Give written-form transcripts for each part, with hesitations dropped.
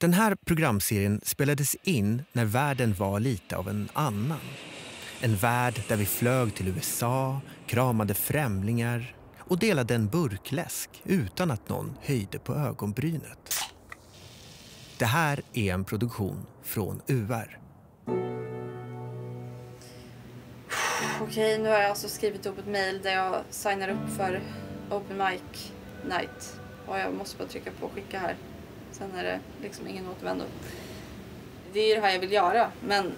Den här programserien spelades in när världen var lite av en annan. En värld där vi flög till USA, kramade främlingar och delade en burkläsk utan att någon höjde på ögonbrynet. Det här är en produktion från UR. Okej, nu har jag alltså skrivit upp ett mejl där jag signar upp för Open Mic Night. Och jag måste bara trycka på skicka här. Sen är det liksom ingen återvändo. Det är ju det här jag vill göra, men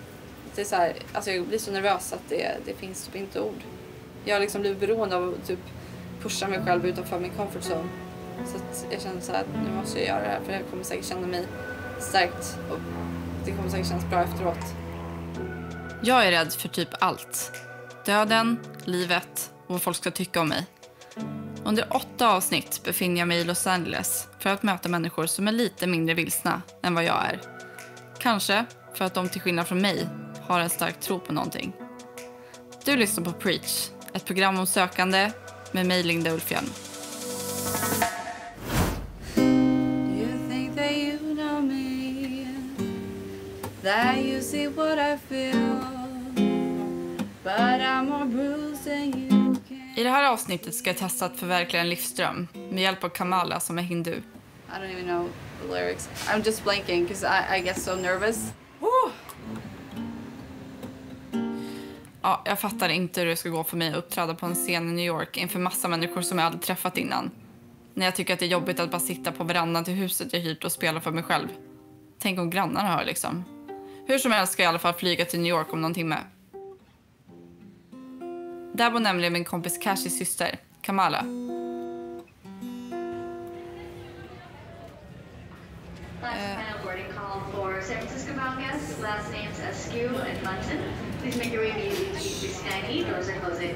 det är så här, alltså jag blir så nervös att det finns typ inte ord. Jag har liksom blivit beroende av att typ pusha mig själv utanför min comfort zone. Så att jag känner så här att nu måste jag göra det här, för jag kommer säkert känna mig stärkt och det kommer säkert kännas bra efteråt. Jag är rädd för typ allt. Döden, livet och vad folk ska tycka om mig. Under 8 avsnitt befinner jag mig i Los Angeles för att möta människor som är lite mindre vilsna än vad jag är. Kanske för att de till skillnad från mig har en stark tro på någonting. Du lyssnar på Preach, ett program om sökande med mig Linda Ulfjärn. You think that you know me, that you see what I feel, but I'm more bruised than you can. I det här avsnittet ska jag testa att förverkliga en livsdröm med hjälp av Kamala som är hindu. I don't even know the lyrics. I'm just blanking because I get so nervous. Ja, jag fattar inte hur det ska gå för mig att uppträda på en scen i New York inför massa människor som jag aldrig träffat innan. När jag tycker att det är jobbigt att bara sitta på verandan till huset jag hyrt och spela för mig själv. Tänk om grannarna hör liksom. Hur som helst ska jag i alla fall flyga till New York om någon timme. Där bor nämligen min kompis Kashis syster, Kamala. Last final boarding call for San Francisco bound guests. Last names Askew and Munson. Please make your way immediately to 690. Doors are closing.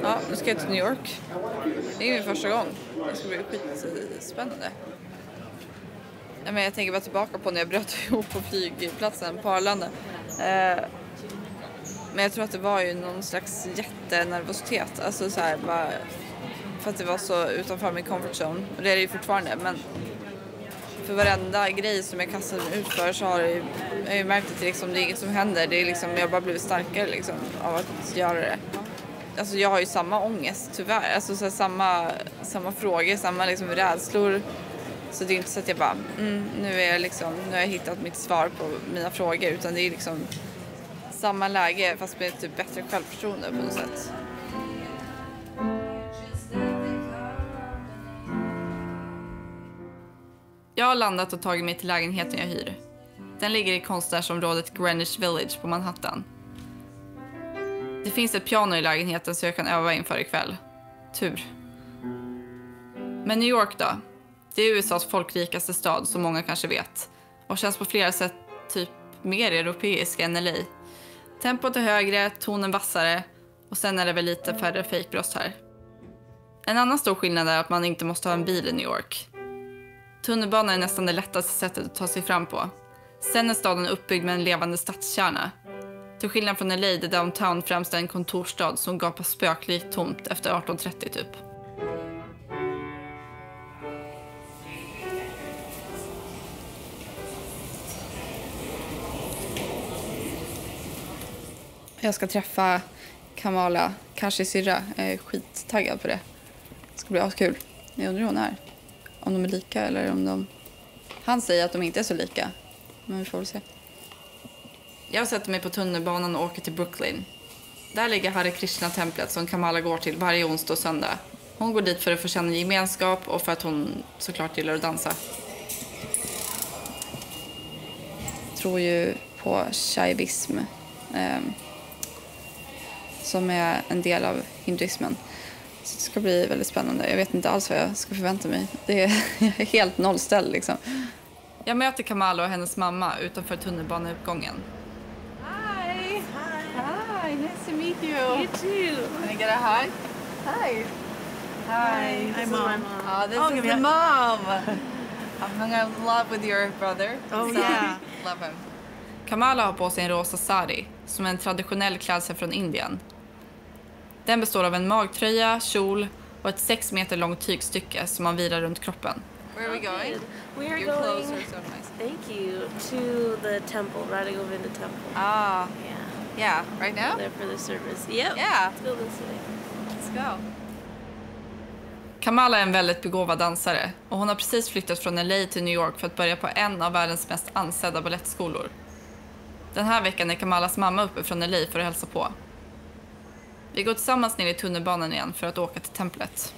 Ja, nu ska jag till New York. Det är min första gång. Det ska bli skitspännande. Men jag tänker bara tillbaka på när jag bröt ihop på flygplatsen på Arlanda. Men jag tror att det var ju någon slags jättenervositet. Alltså så här, bara, för att det var så utanför min comfort zone. Och det är det ju fortfarande. Men för varenda grej som jag kastade mig ut för så har jag ju märkt att det, liksom, det är inget som händer. Det är liksom, jag har bara blivit starkare liksom, av att göra det. Alltså jag har ju samma ångest tyvärr. Alltså så här, samma frågor, samma liksom, rädslor. Så det är inte så att jag bara, nu har jag hittat mitt svar på mina frågor. Utan det är liksom samma läge fast med typ bättre självförtroende på något sätt. Jag har landat och tagit mig till lägenheten jag hyr. Den ligger i konstnärsområdet Greenwich Village på Manhattan. Det finns ett piano i lägenheten så jag kan öva inför ikväll. Tur. Men New York då? Det är USAs folkrikaste stad som många kanske vet. Och känns på flera sätt typ mer europeisk än LA. Tempot är högre, tonen vassare och sen är det väl lite färre fejkbröst här. En annan stor skillnad är att man inte måste ha en bil i New York. Tunnelbanan är nästan det lättaste sättet att ta sig fram på. Sen är staden uppbyggd med en levande stadskärna. Till skillnad från LA där downtown främst är en kontorstad som gapar spöklikt tomt efter 1830 typ. Jag ska träffa Kamala, Kashis syrra. Jag är skittaggad på det. Det ska bli askul. Jag undrar hur hon är. Om de är lika eller om de... Han säger att de inte är så lika. Men vi får väl se. Jag sätter mig på tunnelbanan och åker till Brooklyn. Där ligger Hare Krishna-templet som Kamala går till varje onsdag och söndag. Hon går dit för att få känna gemenskap och för att hon såklart gillar att dansa. Jag tror ju på shaivism. Som är en del av hinduismen. Så det ska bli väldigt spännande. Jag vet inte alls vad jag ska förvänta mig. Jag är helt nollställd liksom. Jag möter Kamala och hennes mamma utanför tunnelbaneuppgången. Hi. Hi. Nice to meet you. You too. Can I get a hug? Hi. Hi. Hi, Mom. Oh, this is the mom. I'm hung in love with your brother. Oh, so yeah. Love him. Kamala har på sig en rosa sari som är en traditionell klädsel från Indien. Den består av en magtröja, kjol och och ett 6 meter långt tygstycke som man virar runt kroppen. Where are we going? We are Your going. clothes are so nice. Thank you. To the temple, Radha Govinda temple. Ah, Yeah. yeah, right now? There for the service. Yep. Yeah. Let's go this way. Let's go. Kamala är en väldigt begåvad dansare och hon har precis flyttat från LA till New York för att börja på en av världens mest ansedda ballettskolor. Den här veckan är Kamalas mamma uppe från LA för att hälsa på. Vi går tillsammans ner i tunnelbanan igen för att åka till templet.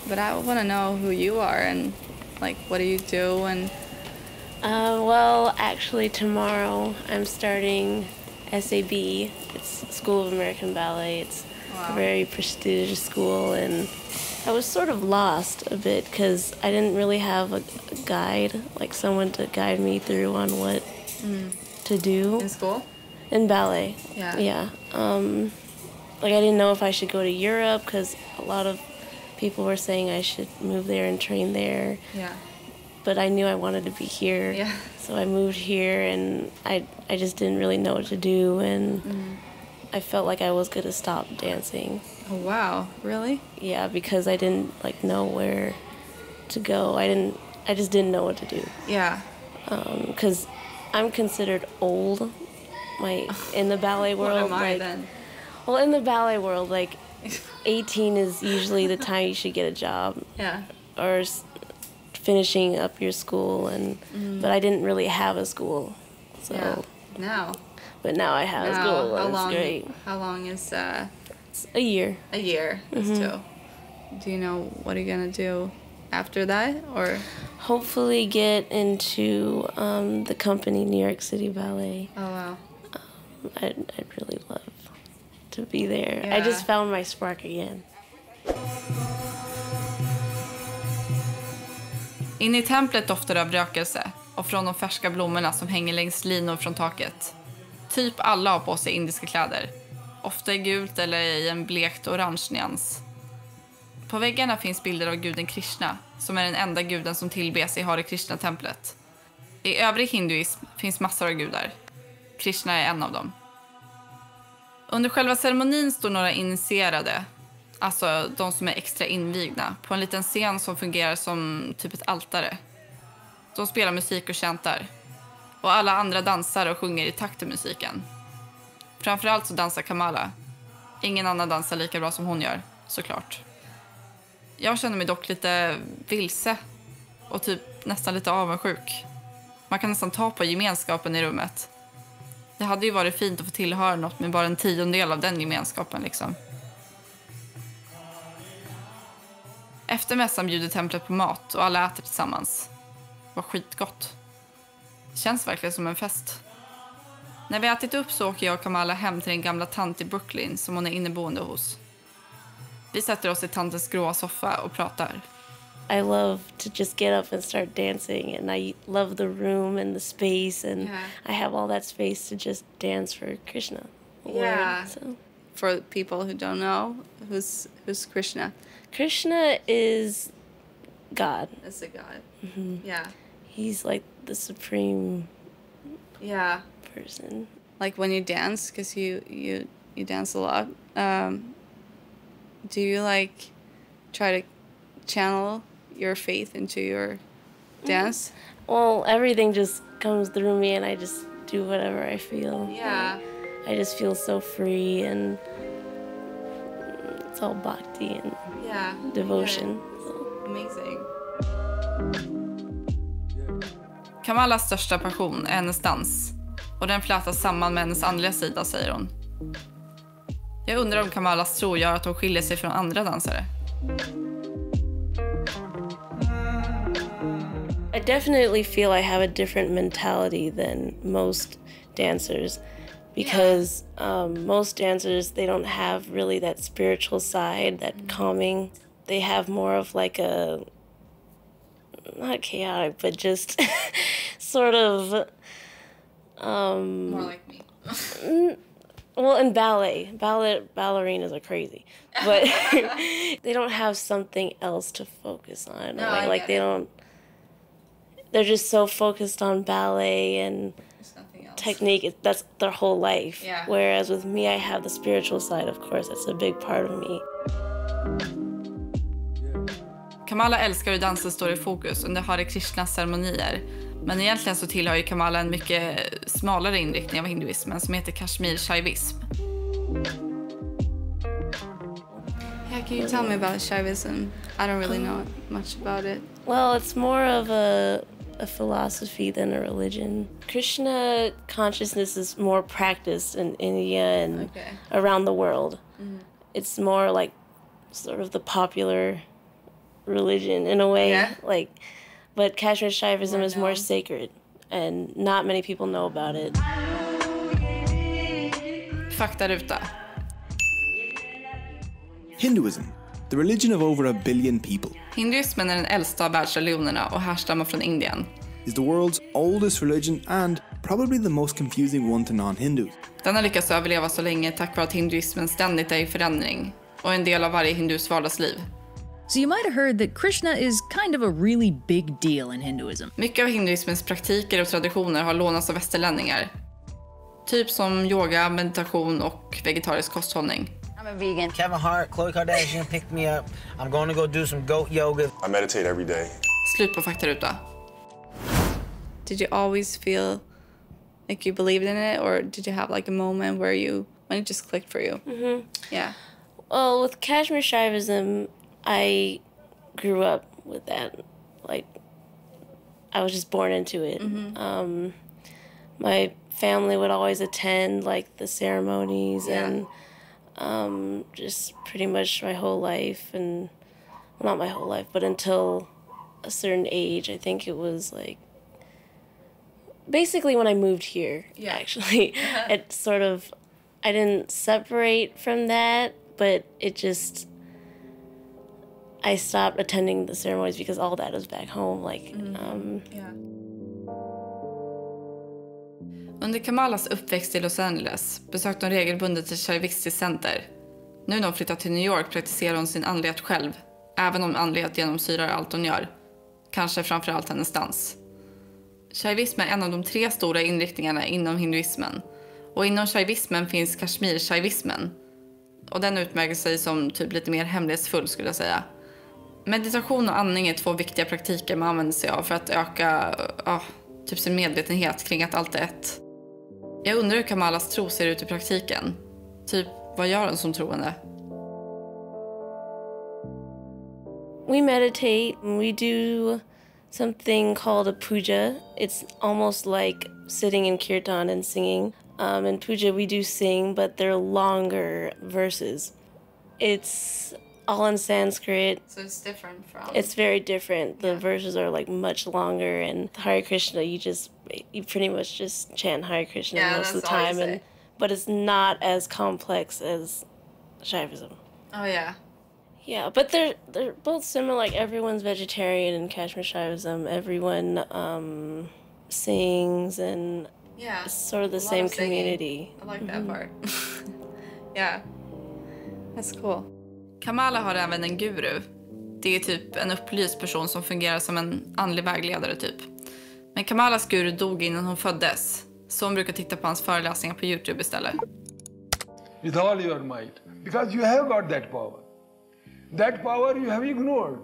But I want to know who you are and like what do you do and Well, actually, tomorrow I'm starting SAB. It's School of American Ballet. It's a very prestigious school, and I was sort of lost a bit because I didn't really have a guide, like someone to guide me through on what to do in school? in ballet. Yeah. Yeah. Like I didn't know if I should go to Europe because a lot of people were saying I should move there and train there. Yeah. But I knew I wanted to be here. Yeah. So I moved here, and I just didn't really know what to do, and I felt like I was going to stop dancing. Oh wow, really? Yeah, because I didn't like know where to go. I just didn't know what to do. Yeah. Because I'm considered old, in the ballet world. What am I like, then? Well, in the ballet world, like 18 is usually the time you should get a job. Yeah. Or finishing up your school, and but I didn't really have a school, so Yeah. Now. but now I have a school. How And long? it's great. How long is It's a year. a year? That's two. Do you know what are you gonna do after that, or? Hopefully get into the company New York City Ballet. Oh wow. I'd really love to be there. I Yeah. just found my spark again. Inne i templet doftar det av rökelse och från de färska blommorna som hänger längs linor från taket. Typ alla har på sig indiska kläder. Ofta i gult eller i en blekt orange nyans. På väggarna finns bilder av guden Krishna, som är den enda guden som tillbes i Hare Krishna-templet. I övrig hinduism finns massor av gudar. Krishna är en av dem. Under själva ceremonin står några initierade, alltså de som är extra invigna, på en liten scen som fungerar som typ ett altare. De spelar musik och chantar. Och alla andra dansar och sjunger i takt till musiken. Framförallt så dansar Kamala. Ingen annan dansar lika bra som hon gör, såklart. Jag känner mig dock lite vilse och typ nästan lite avundsjuk. Man kan nästan ta på gemenskapen i rummet. Det hade ju varit fint att få tillhöra något med bara en 10% av den gemenskapen liksom. Efter mässan bjuder templet på mat och alla äter tillsammans. Det var skitgott. Det känns verkligen som en fest. När vi ätit upp så åker jag och Kamala hem till en gamla tant i Brooklyn som hon är inneboende hos. Vi sätter oss i tantens gråa soffa och pratar. I love to just get up and start dancing, and I love the room and the space, and I have all that space to just dance for Krishna. Yeah. So. For people who don't know, who's Krishna? Krishna is God. That's a god. Yeah. He's like the supreme Yeah. person. Like when you dance, because you dance a lot. Do you like try to channel your faith into your dance? Well, everything just comes through me, and I just do whatever I feel. Yeah. I just feel so free, and it's all bhakti and Yeah. devotion. Amazing. Kamalas största passion är hennes dans. Och den flätas samman med hennes andliga sida, säger hon. Jag undrar om Kamalas tro gör att hon skiljer sig från andra dansare. I definitely feel I have a different mentality than most dancers, because most dancers, they don't have really that spiritual side, that calming. They have more of like a, not chaotic, but just sort of More like me. well, in ballerinas are crazy, but they don't have something else to focus on. No, I like get they it. don't. They're just so focused on ballet and There's nothing else. technique. That's their whole life. Yeah. Whereas with me, I have the spiritual side. Of course, that's a big part of me. Kamala älskar hur dansen står i fokus under Hare Krishnas ceremonier. Men egentligen så tillhör ju Kamala en mycket smalare inriktning av hinduismen som heter Kashmir Shaivism. Yeah, can you tell me about Shaivism? I don't really know much about it. Well, it's more of a philosophy than a religion. Krishna consciousness is more practiced in India and around the world. It's more like sort of the popular religion in a way, but Kashmir Shaivism is more sacred and not many people know about it. Faktaruta. Hinduism, the religion of over a billion people, Hinduismen är den äldsta av världsreligionerna och härstammar från Indien. is the world's oldest religion and probably the most confusing one to non-Hindus. Den har lyckats överleva så länge tack vare att hinduismen ständigt är i förändring och en del av varje hindus vardagsliv. So you might have heard that Krishna is kind of a really big deal in Hinduism. Mycket av hinduismens praktiker och traditioner har lånats av västerlänningar. Typ som yoga, meditation och vegetarisk kosthållning. I'm a vegan. Kevin Hart, Khloe Kardashian picked me up. I'm going to go do some goat yoga. I meditate every day. Slut på faktaruta. Did you always feel like you believed in it, or did you have like a moment when it just clicked for you? Yeah. Well, with Kashmir Shaivism, I grew up with that. Like, I was just born into it. My family would always attend like the ceremonies and just pretty much my whole life, and well, not my whole life, but until a certain age. I think it was like basically when I moved here. Actually, it sort of, I didn't separate from that, but it just, I stopped attending the ceremonies because all that was back home. Like, Under Kamalas uppväxt i Los Angeles besökte hon regelbundet ett shaivistiskt center. Nu när hon flyttat till New York praktiserar hon sin andlighet själv, även om andlighet genomsyrar allt hon gör. Kanske framförallt hennes dans. Shaivism är en av de 3 stora inriktningarna inom hinduismen. Och inom shaivismen finns Kashmir Shaivismen. Och den utmärker sig som typ lite mer hemlighetsfull, skulle jag säga. Meditation och andning är 2 viktiga praktiker man använder sig av för att öka typ sin medvetenhet kring att allt är ett. Jag undrar hur Kamalas tro ser ut i praktiken. Typ, vad gör en som troende? we meditate and we do something called a puja. It's almost like sitting in kirtan and singing. In puja we do sing, but they're longer verses. It's all in Sanskrit. So it's different from... It's very different. The verses are like much longer, and Hare Krishna, you pretty much just chant Hare Krishna most of the time, but it's not as complex as Shaivism. Oh yeah. Yeah, but they're both similar. Like everyone's vegetarian in Kashmir Shaivism. Everyone sings, and it's sort of the same community. I like that part. Yeah, that's cool. Kamala har även en guru. Det är typ en upplyst person som fungerar som en andlig vägledare typ. Men Kamalas guru dog innan hon föddes. Så hon brukar titta på hans föreläsningar på YouTube istället. With all your might. Because you have got that power. That power you have ignored.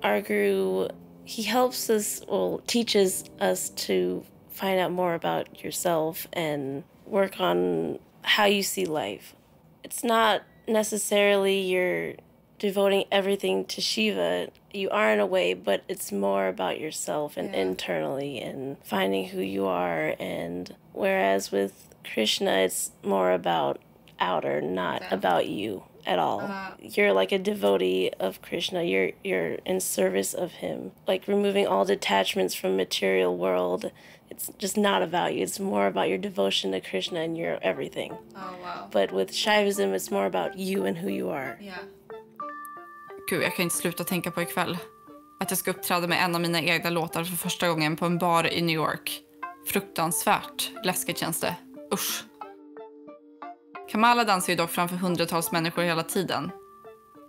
Our guru, he helps us, teaches us to find out more about yourself and work on how you see life. It's not necessarily you're devoting everything to Shiva. You are in a way, but it's more about yourself and internally and finding who you are. And whereas with Krishna, it's more about outer, not about you at all. You're like a devotee of Krishna. You're in service of him. Like removing all detachments from material world. It's just not about you. It's more about your devotion to Krishna and your everything. Oh, wow. But with Shaivism, it's more about you and who you are. Yeah. Gud, jag kan inte sluta tänka på ikväll. Att jag ska uppträda med en av mina egna låtar för första gången på en bar i New York. Fruktansvärt läskigt känns det. Usch. Kamala dansar ju dock framför hundratals människor hela tiden.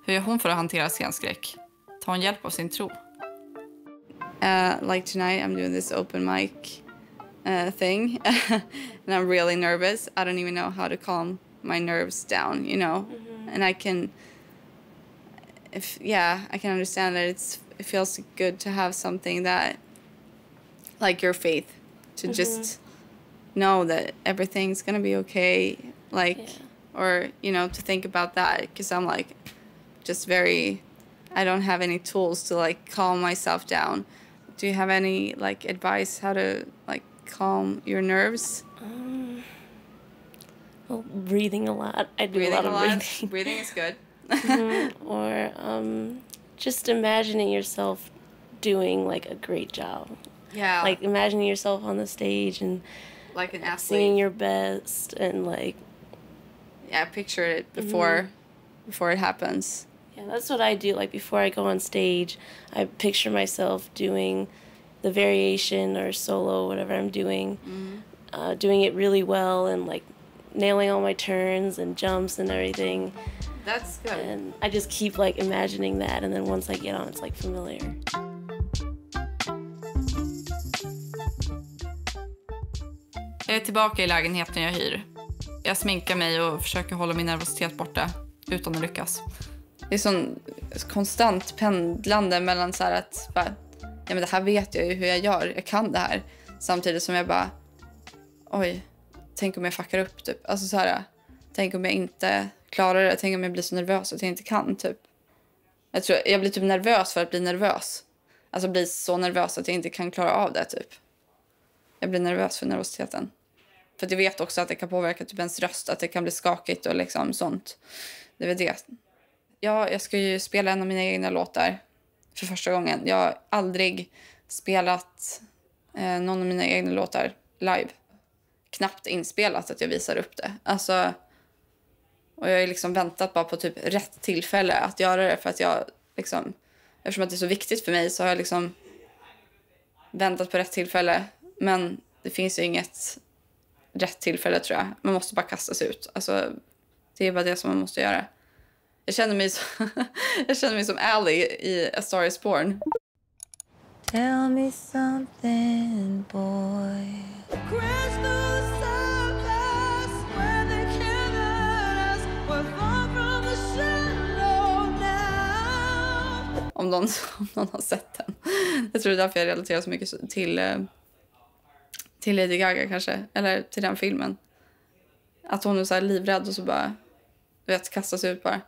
Hur gör hon för att hantera scenskräck? Tar hon hjälp av sin tro? Like tonight I'm doing this open mic thing. And I'm really nervous. I don't even know how to calm my nerves down, you know. And I can understand that it feels good to have something that, like your faith, to just know that everything's gonna be okay, like, or, you know, to think about that, because I'm like just I don't have any tools to like calm myself down. Do you have any like advice how to like calm your nerves? Well, breathing a lot. I do a lot of breathing. Breathing is good. Or just imagining yourself doing like a great job. Yeah. Like imagining yourself on the stage and like an athlete, singing your best and like. Yeah, picture it before it happens. Yeah, that's what I do. Like before I go on stage, I picture myself doing the variation or solo, whatever I'm doing, doing it really well and like nailing all my turns and jumps and everything. That's good. And I just keep like imagining that, and then once I get on, it's like familiar. Jag är tillbaka i lägenheten jag hyr. Jag sminkar mig och försöker hålla min nervositet borta utan att lyckas. Det är sån konstant pendlande mellan så här att bara, ja men det här vet jag ju hur jag gör, jag kan det här. Samtidigt som jag bara, oj, tänk om jag fuckar upp typ. Alltså så här, tänk om jag inte klarar det, tänk om jag blir så nervös att jag inte kan typ. Jag blir typ nervös för att bli nervös. Alltså bli så nervös att jag inte kan klara av det typ. Jag blir nervös för nervositeten. För jag vet också att det kan påverka typ ens röst, att det kan bli skakigt och liksom sånt. Det är väl det. Ja, jag ska ju spela en av mina egna låtar för första gången. Jag har aldrig spelat någon av mina egna låtar live. Knappt inspelat att jag visar upp det. Alltså, och jag har liksom väntat bara på typ rätt tillfälle att göra det. För att jag liksom, eftersom att det är så viktigt för mig så har jag liksom väntat på rätt tillfälle. Men det finns ju inget rätt tillfälle tror jag. Man måste bara kasta sig ut. Alltså, det är bara det som man måste göra. Jag känner mig som Allie i A Star Is Born. Tell me something, boy. Om någon har sett den. Jag tror det är därför jag relaterar så mycket till Lady Gaga kanske. Eller till den filmen. Att hon är så här livrädd och så bara, du vet, kastar sig ut bara.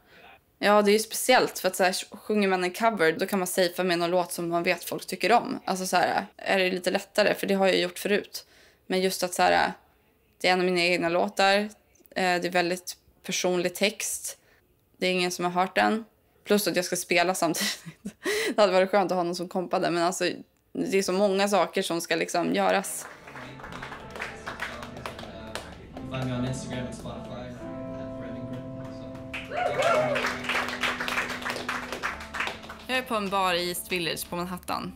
Ja, det är ju speciellt för att så här, sjunger man en cover då kan man safea med någon låt som man vet folk tycker om. Alltså så här, är det lite lättare för det har jag gjort förut. Men just att så här, det är en av mina egna låtar. Det är väldigt personlig text. Det är ingen som har hört den. Plus att jag ska spela samtidigt. Det hade varit skönt att ha någon som kompade. Men alltså, det är så många saker som ska liksom göras. Find me on Instagram and Spotify. Jag är på en bar i East Village på Manhattan.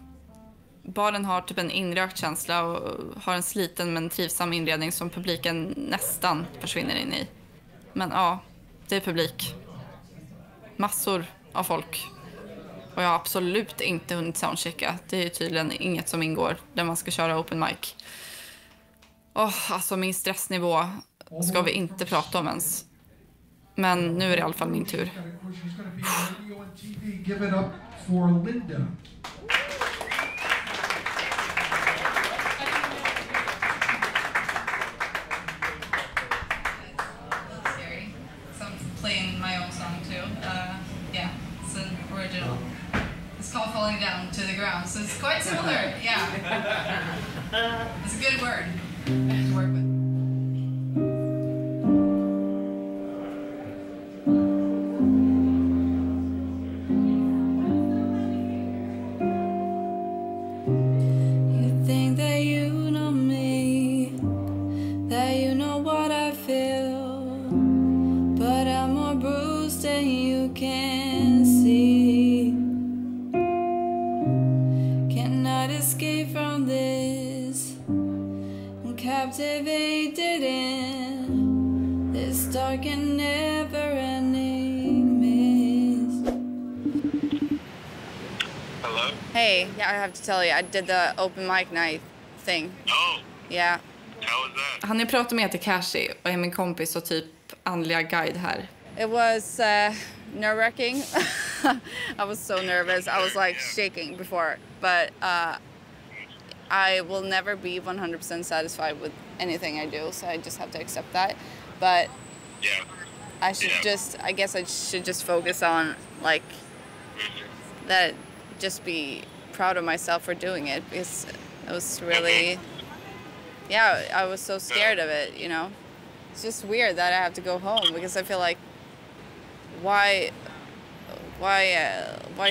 Baren har typ en inrökt känsla och har en sliten men trivsam inredning som publiken nästan försvinner in i. Men ja, det är publik. Massor av folk. Och jag har absolut inte hunnit soundchecka. Det är tydligen inget som ingår där man ska köra open mic. Alltså min stressnivå ska vi inte prata om ens. Men nu är det i alla fall min tur. Give it up for Linda. Scary. So I'm playing my own song too. Yeah, it's an original. It's called Falling Down to the Ground, so it's quite similar. Yeah, it's a good word to work with. Captivated in this dark and never-ending mist. Hello? Hey, yeah, I have to tell you, I did the open mic night thing. Oh. Yeah. How was that? Han jag pratar med heter Cashy och är min kompis och typ andliga guide här. It was nerve-wracking. I was so nervous. I was like shaking before, but I will never be 100% satisfied with anything I do, so I just have to accept that. But I guess I should just focus on like that, just be proud of myself for doing it, because it was really, I was so scared of it, you know. It's just weird that I have to go home, because I feel like, why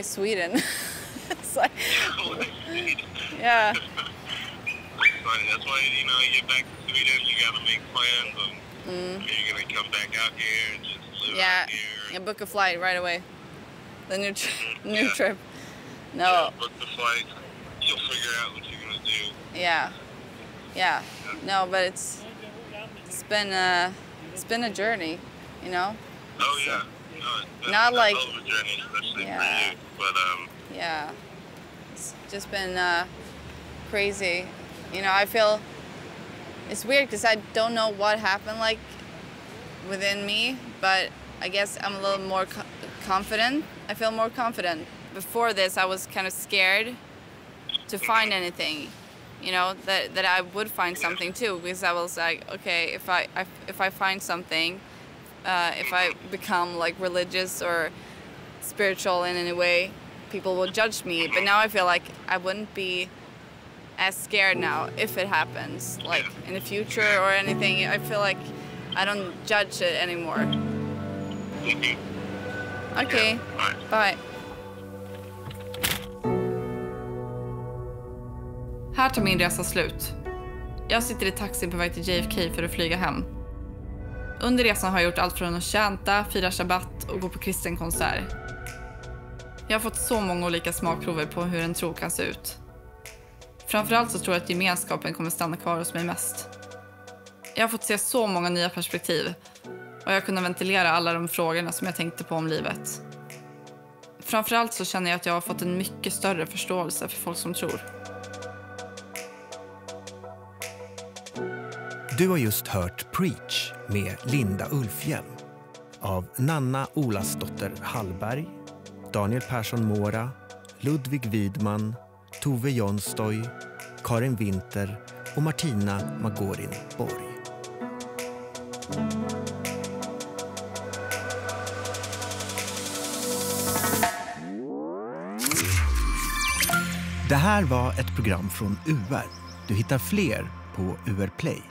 Sweden? It's like, yeah. That's why, you know, you get back to Sweden, you gotta make plans on you're gonna come back out here and just live out here. Yeah, book a flight right away. The new trip. No. Yeah, book the flight. You'll figure out what you're gonna do. Yeah. No, but it's been a journey, you know. Oh yeah. No, it's not like a journey, especially for you. But yeah, it's just been crazy. You know, I feel it's weird because I don't know what happened like within me, but I guess I'm a little more confident. I feel more confident. Before this, I was kind of scared to find anything, you know, that I would find something too, because I was like, okay, if I find something, if I become like religious or spiritual in any way, people will judge me. But now I feel like I wouldn't be as scared now if it happens, like in the future or anything. I feel like I don't judge it anymore. Okay, bye. Här tar min resa slut. Jag sitter i taxin på väg till JFK för att flyga hem. Under resan har jag gjort allt från att chanta, fira shabbat och gå på kristen konsert. Jag har fått så många olika smakprover på hur en tro kan se ut. Framförallt så tror jag att gemenskapen kommer stanna kvar hos mig mest. Jag har fått se så många nya perspektiv och jag har kunnat ventilera alla de frågorna som jag tänkte på om livet. Framförallt så känner jag att jag har fått en mycket större förståelse för folk som tror. Du har just hört Preach med Linda Ulfhjelm av Nanna Olasdotter Hallberg, Daniel Persson Mora, Ludvig Widman, Tove Jonstoy, Karin Winter och Martina Magorin Borg. Det här var ett program från UR. Du hittar fler på UR Play.